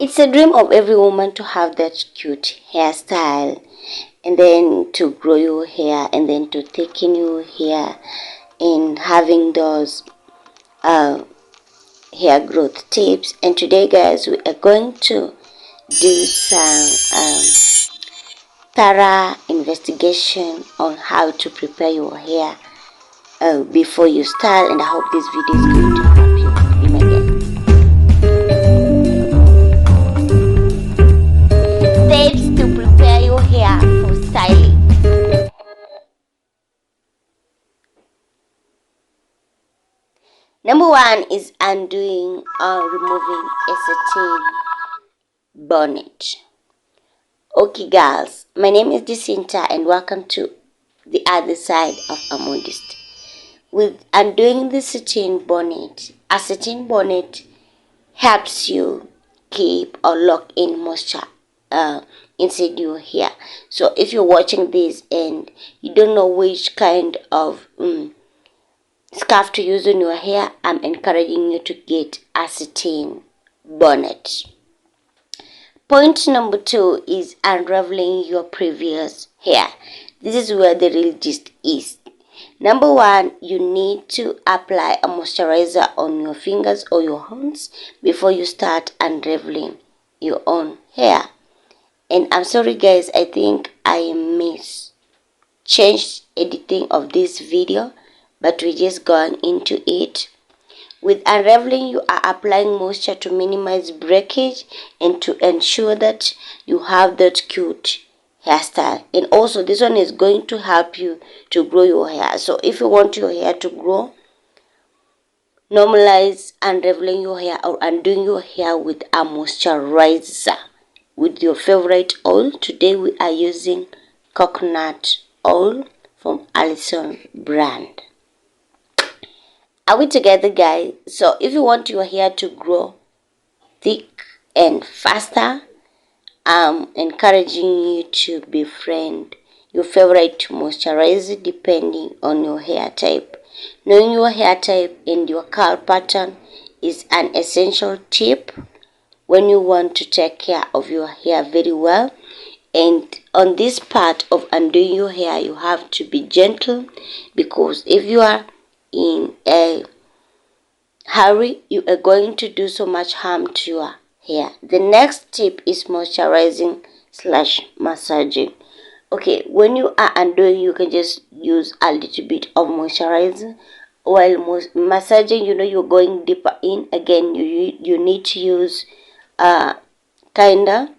It's a dream of every woman to have that cute hairstyle, and then to grow your hair, and then to thicken your hair, and having those uh, hair growth tips. And today, guys, we are going to do some thorough investigation on how to prepare your hair before you style, and I hope this video is going to help you. Be my guest. Steps to prepare your hair for styling. Number one is undoing or removing a satin bonnet. Okay, girls, my name is Jacinta, and welcome to the other side of a modist. With undoing the satin bonnet, a satin bonnet helps you keep or lock in moisture inside your hair. So if you're watching this and you don't know which kind of scarf to use on your hair, I'm encouraging you to get a satin bonnet. Point number two is unraveling your previous hair. This is where the real gist is. Number one, you need to apply a moisturizer on your fingers or your hands before you start unraveling your own hair. And I'm sorry, guys, I think I changed editing of this video, but we're just going into it. With unraveling, you are applying moisture to minimize breakage and to ensure that you have that cute hairstyle. And also, this one is going to help you to grow your hair. So if you want your hair to grow, normalize unraveling your hair or undoing your hair with a moisturizer with your favorite oil. Today we are using coconut oil from Allison brand. Are we together, guys? So if you want your hair to grow thick and faster, I'm encouraging you to befriend your favorite moisturizer depending on your hair type. Knowing your hair type and your curl pattern is an essential tip when you want to take care of your hair very well. And on this part of undoing your hair, you have to be gentle, because if you are in a hurry, you are going to do so much harm to your hair. The next tip is moisturizing / massaging. Okay, when you are undoing, you can just use a little bit of moisturizer, while massaging, you're going deeper in. Again, you need to use kinda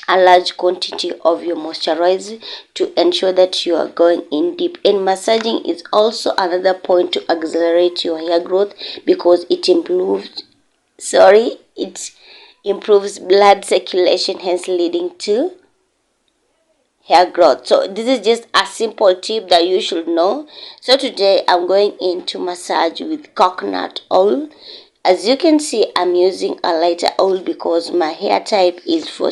a large quantity of your moisturizer to ensure that you are going in deep. And massaging is also another point to accelerate your hair growth, because it improves blood circulation, hence leading to hair growth. So this is just a simple tip that you should know. So today I'm going into massage with coconut oil. As you can see, I'm using a lighter oil because my hair type is for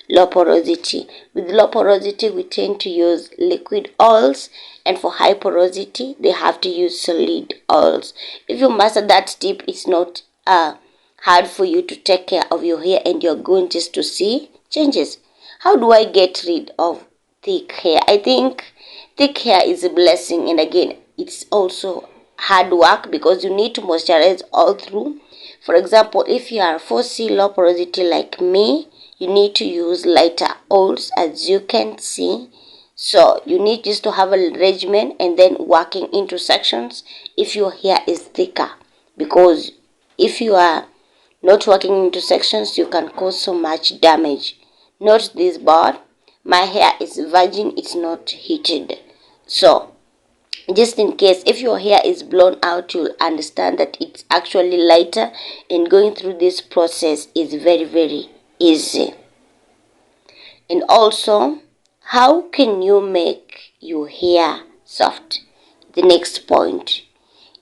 low porosity. With low porosity, we tend to use liquid oils, and for high porosity, they have to use solid oils. If you master that tip, it's not hard for you to take care of your hair, and you're going just to see changes. How do I get rid of thick hair? I think thick hair is a blessing, and again, it's also hard work because you need to moisturize all through. For example, if you are 4C low porosity like me, you need to use lighter oils, as you can see. So you need just to have a regimen and then working into sections if your hair is thicker, because if you are not working into sections, you can cause so much damage. Note this, but my hair is virgin, it's not heated. So just in case if your hair is blown out, you'll understand that it's actually lighter, and going through this process is very, very easy. And also, how can you make your hair soft? The next point,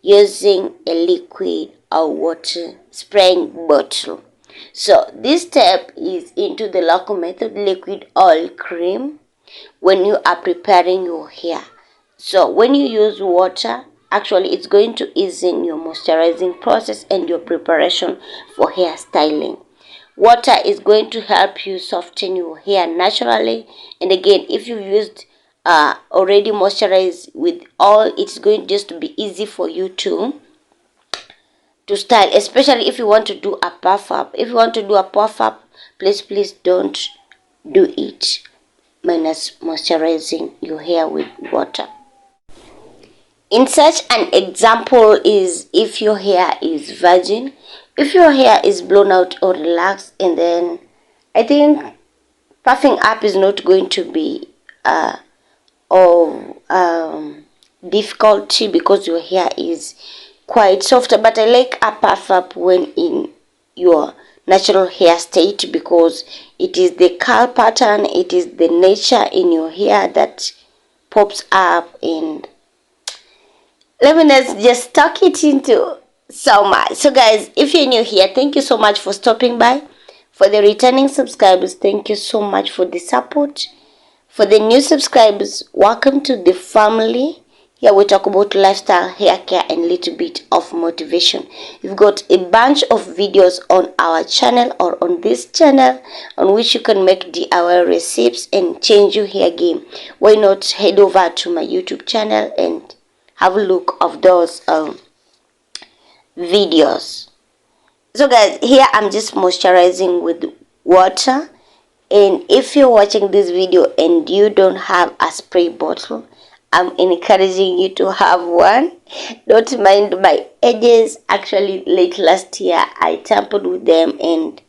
using a liquid or water spraying bottle. So this step is into the local method, liquid oil cream, when you are preparing your hair. So when you use water, actually it's going to ease in your moisturizing process and your preparation for hair styling. Water is going to help you soften your hair naturally. And again, if you used already moisturized with oil, it's going just to be easy for you to style, especially if you want to do a puff up. If you want to do a puff up, please don't do it minus moisturizing your hair with water. In such an example is if your hair is virgin, if your hair is blown out or relaxed, and then I think puffing up is not going to be of difficulty because your hair is quite softer. But I like a puff up when in your natural hair state, because it is the curl pattern, it is the nature in your hair that pops up. And let me just tuck it into so much. So guys, if you're new here, thank you so much for stopping by. For the returning subscribers, thank you so much for the support. For the new subscribers, welcome to the family. Here we talk about lifestyle, hair care, and a little bit of motivation. We've got a bunch of videos on our channel or on this channel on which you can make DIY recipes and change your hair game. Why not head over to my YouTube channel and have a look of those videos. So guys, here I'm just moisturizing with water. And if you're watching this video and you don't have a spray bottle, I'm encouraging you to have one. Don't mind my edges. Actually, late last year I tampered with them, and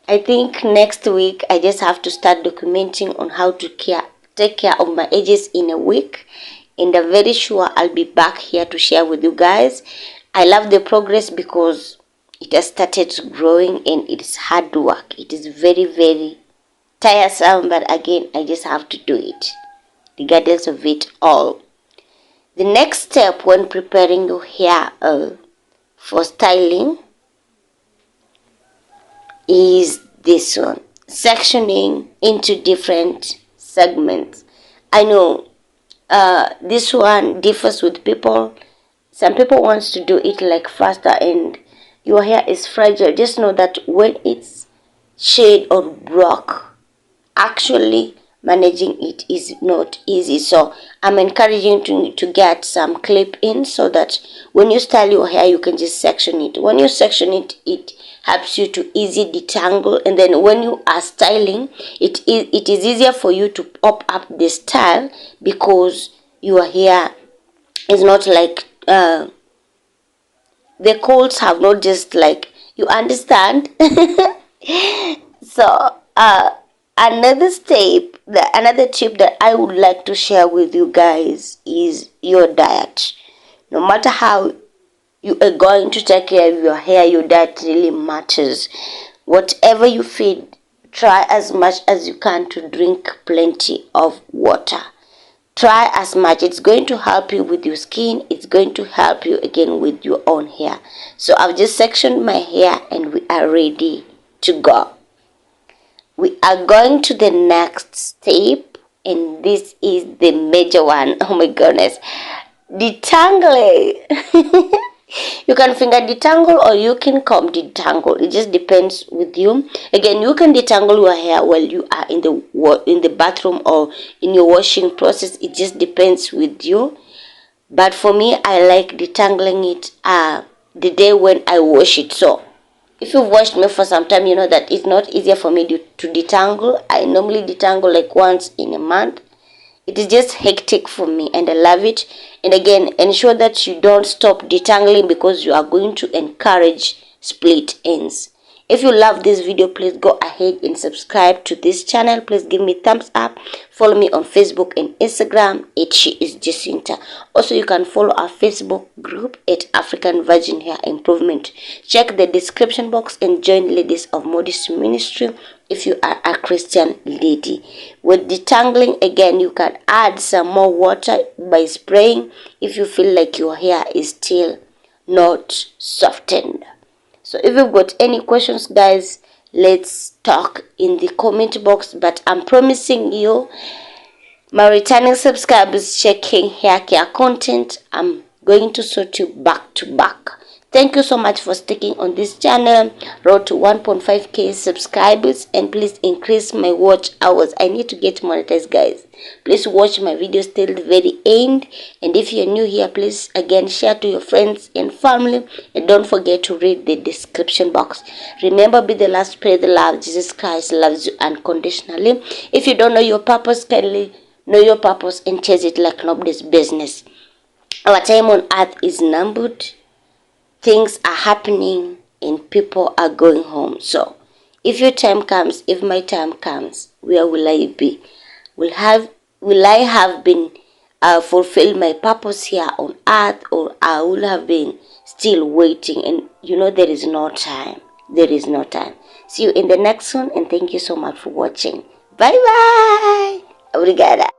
I think next week I just have to start documenting on how to take care of my edges in a week. And I'm very sure I'll be back here to share with you guys. I love the progress because it has started growing, and it's hard work. It is very, very tiresome, but again, I just have to do it, regardless of it all. The next step when preparing your hair for styling is this one: sectioning into different segments. I know this one differs with people. Some people wants to do it like faster, and your hair is fragile. Just know that when it's shade or broke, actually managing it is not easy. So I'm encouraging you to get some clip in, so that when you style your hair, you can just section it. When you section it, it helps you to easy detangle, and then when you are styling, it is easier for you to pop up the style, because your hair is not like the colds have not just like, you understand. So another tip that I would like to share with you guys is your diet. No matter how you are going to take care of your hair, your diet really matters. Whatever you feed, try as much as you can to drink plenty of water. Try as much. It's going to help you with your skin. It's going to help you again with your own hair. So I've just sectioned my hair, and we are ready to go. We are going to the next step, and this is the major one. Oh my goodness. Detangling. You can finger detangle or you can comb detangle. It just depends with you. Again, you can detangle your hair while you are in the bathroom or in your washing process. It just depends with you. But for me, I like detangling it the day when I wash it. So if you've watched me for some time, you know that it's not easier for me to detangle. I normally detangle like once in a month. It is just hectic for me, and I love it. And again, ensure that you don't stop detangling, because you are going to encourage split ends. If you love this video, please go ahead and subscribe to this channel. Please give me thumbs up. Follow me on Facebook and Instagram at She is Jacinta. Also, you can follow our Facebook group at African Virgin Hair Improvement. Check the description box and join Ladies of Modesty Ministry if you are a Christian lady. With detangling, again, you can add some more water by spraying if you feel like your hair is still not softened. So if you've got any questions, guys, let's talk in the comment box. But I'm promising you, my returning subscribers checking hair care content, I'm going to sort you back to back. Thank you so much for sticking on this channel. Road to 1.5k subscribers, and please increase my watch hours. I need to get monetized, guys. Please watch my videos till the very end, and if you're new here, please again share to your friends and family, and don't forget to read the description box. Remember, be the last, spread the love. Jesus Christ loves you unconditionally. If you don't know your purpose, kindly know your purpose and chase it like nobody's business. Our time on earth is numbered. Things are happening and people are going home. So if your time comes, if my time comes, where will I be? Will I have been fulfilled my purpose here on earth, or I will have been still waiting? And there is no time. There is no time. See you in the next one, and thank you so much for watching. Bye bye. Obrigada.